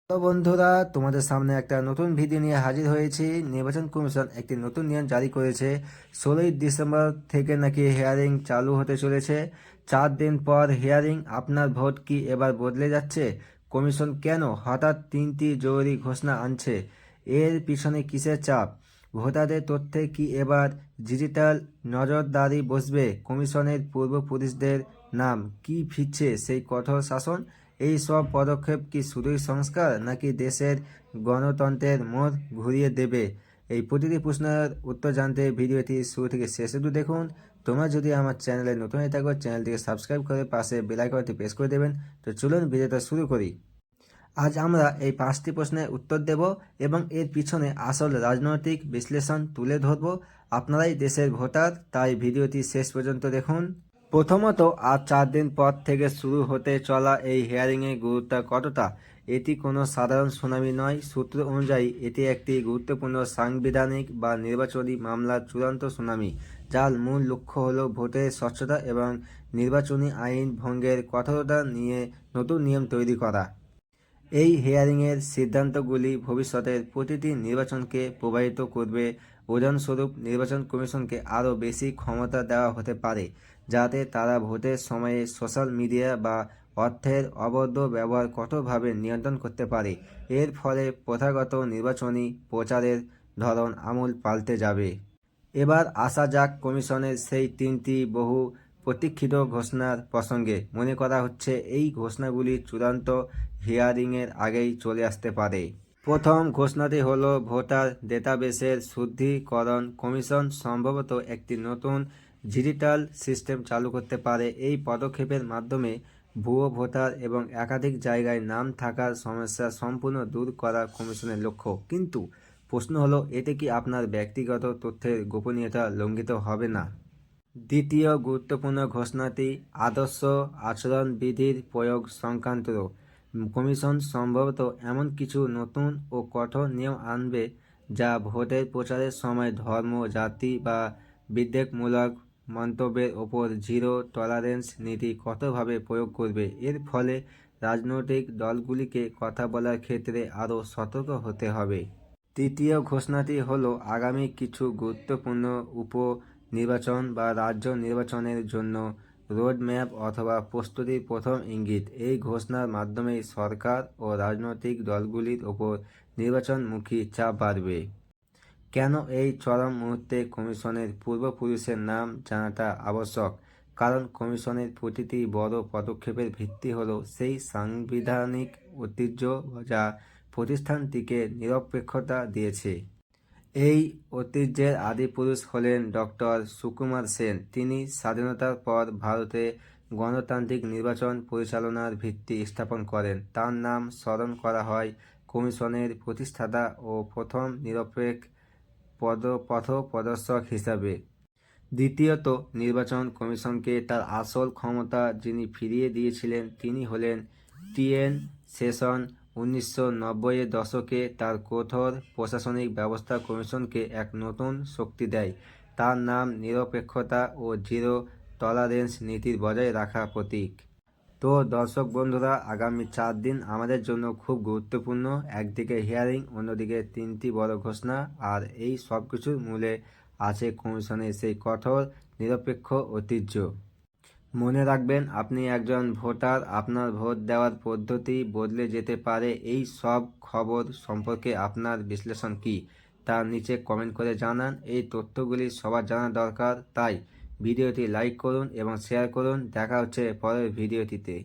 তো বন্ধুরা, তোমাদের সামনে একটা নতুন ভিডিও নিয়ে হাজির হয়েছি। নির্বাচন কমিশন একটি নতুন নিয়ম জারি করেছে। 16ই ডিসেম্বর থেকে নাকি হিয়ারিং চালু হতে চলেছে। 4 দিন পর হিয়ারিং। আপনার ভোট কি এবার বদলে যাচ্ছে? কমিশন কেন হঠাৎ 3টি জরুরি ঘোষণা আনছে? এর পিছনে কিসের চাপ? ভোটারদের তথ্যে কি এবার ডিজিটাল নজরদারি বসবে? কমিশনের পূর্বপুরুষদের নাম কি ফিরছে সেই কঠোর শাসন? এই সব পদক্ষেপ কি শুধুই সংস্কার, নাকি দেশের গণতন্ত্রের মোড় ঘুরিয়ে দেবে? এই প্রতিটি প্রশ্নের উত্তর জানতে ভিডিওটি শুরু থেকে শেষ অবধি দেখুন। তোমরা যদি আমার চ্যানেলে নতুন হয়ে থাকো, চ্যানেলটিকে সাবস্ক্রাইব করে পাশে বেল আইকনটি প্রেস করে দেবেন। তো চলুন ভিডিওটা শুরু করি। আজ আমরা এই 5টি প্রশ্নের উত্তর দেব এবং এর পিছনে আসল রাজনৈতিক বিশ্লেষণ তুলে ধরব। আপনারাই দেশের ভোটার, তাই ভিডিওটি শেষ পর্যন্ত দেখুন। প্রথমত, আজ 4 দিন পর থেকে শুরু হতে চলা এই হিয়ারিংয়ের গুরুত্ব কতটা? এটি কোনো সাধারণ শুনানি নয়। সূত্র অনুযায়ী এটি একটি গুরুত্বপূর্ণ সাংবিধানিক বা নির্বাচনী মামলার চূড়ান্ত শুনানি, যার মূল লক্ষ্য হল ভোটের স্বচ্ছতা এবং নির্বাচনী আইন ভঙ্গের কঠোরতা নিয়ে নতুন নিয়ম তৈরি করা। এই হিয়ারিংয়ের সিদ্ধান্তগুলি ভবিষ্যতের প্রতিটি নির্বাচনকে প্রভাবিত করবে। উদাহরণস্বরূপ, নির্বাচন কমিশনকে আরও বেশি ক্ষমতা দেওয়া হতে পারে, যাতে তারা ভোটের সময়ে সোশ্যাল মিডিয়া বা অর্থের অবৈধ ব্যবহার কঠোরভাবে নিয়ন্ত্রণ করতে পারে। এর ফলে প্রথাগত নির্বাচনী প্রচারের ধরন আমূল পাল্টে যাবে। এবার আসা যাক কমিশনের সেই 3টি বহু প্রতীক্ষিত ঘোষণার প্রসঙ্গে। মনে করা হচ্ছে এই ঘোষণাগুলি চূড়ান্ত হিয়ারিংয়ের আগেই চলে আসতে পারে। প্রথম ঘোষণাটি হল ভোটার ডেটাবেসের শুদ্ধিকরণ। কমিশন সম্ভবত একটি নতুন ডিজিটাল সিস্টেম চালু করতে পারে। এই পদক্ষেপের মাধ্যমে ভুয়ো ভোটার এবং একাধিক জায়গায় নাম থাকার সমস্যা সম্পূর্ণ দূর করা কমিশনের লক্ষ্য। কিন্তু প্রশ্ন হলো, এতে কি আপনার ব্যক্তিগত তথ্যের গোপনীয়তা লঙ্ঘিত হবে না? দ্বিতীয় গুরুত্বপূর্ণ ঘোষণাটি আদর্শ আচরণবিধির প্রয়োগ সংক্রান্ত। কমিশন সম্ভবত এমন কিছু নতুন ও কঠোর নিয়ম আনবে, যা ভোটের প্রচারের সময় ধর্ম, জাতি বা বিদ্বেষমূলক মন্তব্যের ওপর জিরো টলারেন্স নীতি কঠোরভাবে প্রয়োগ করবে। এর ফলে রাজনৈতিক দলগুলিকে কথা বলার ক্ষেত্রে আরও সতর্ক হতে হবে। তৃতীয় ঘোষণাটি হল আগামী কিছু গুরুত্বপূর্ণ উপনির্বাচন বা রাজ্য নির্বাচনের জন্য রোডম্যাপ অথবা প্রস্তুতির প্রথম ইঙ্গিত। এই ঘোষণার মাধ্যমেই সরকার ও রাজনৈতিক দলগুলির ওপর নির্বাচনমুখী চাপ বাড়বে। কেন এই চরম মুহূর্তে কমিশনের পূর্বপুরুষের নাম জানাটা আবশ্যক? কারণ কমিশনের প্রতিটি বড় পদক্ষেপের ভিত্তি হল সেই সাংবিধানিক ঐতিহ্য যা প্রতিষ্ঠানটিকে নিরপেক্ষতা দিয়েছে। এই ঐতিহ্যের আদিপুরুষ হলেন ডক্টর সুকুমার সেন। তিনি স্বাধীনতার পর ভারতে গণতান্ত্রিক নির্বাচন পরিচালনার ভিত্তি স্থাপন করেন। তার নাম স্মরণ করা হয় কমিশনের প্রতিষ্ঠাতা ও প্রথম নিরপেক্ষ পথপ্রদর্শক হিসাবে। দ্বিতীয়ত, নির্বাচন কমিশনকে তার আসল ক্ষমতা যিনি ফিরিয়ে দিয়েছিলেন তিনি হলেন টি.এন. সেশন। 1990-এর দশকে তার কঠোর প্রশাসনিক ব্যবস্থা কমিশনকে এক নতুন শক্তি দেয়। তার নাম নিরপেক্ষতা ও জিরো টলারেন্স নীতির বজায় রাখা প্রতীক। তো দর্শক বন্ধুরা, আগামী 4 দিন আমাদের জন্য খুব গুরুত্বপূর্ণ। একদিকে হিয়ারিং, অন্যদিকে 3টি বড় ঘোষণা, আর এই সব কিছুর মূলে আছে কমিশনের সেই কঠোর নিরপেক্ষ ঐতিহ্য। মনে রাখবেন, আপনি একজন ভোটার, আপনার ভোট দেওয়ার পদ্ধতি বদলে যেতে পারে। এই সব খবর সম্পর্কে আপনার বিশ্লেষণ কী, তা নিচে কমেন্ট করে জানান। এই তথ্যগুলি সবার জানা দরকার, তাই ভিডিওটি লাইক করুন এবং শেয়ার করুন। দেখা হচ্ছে পরের ভিডিওটিতে।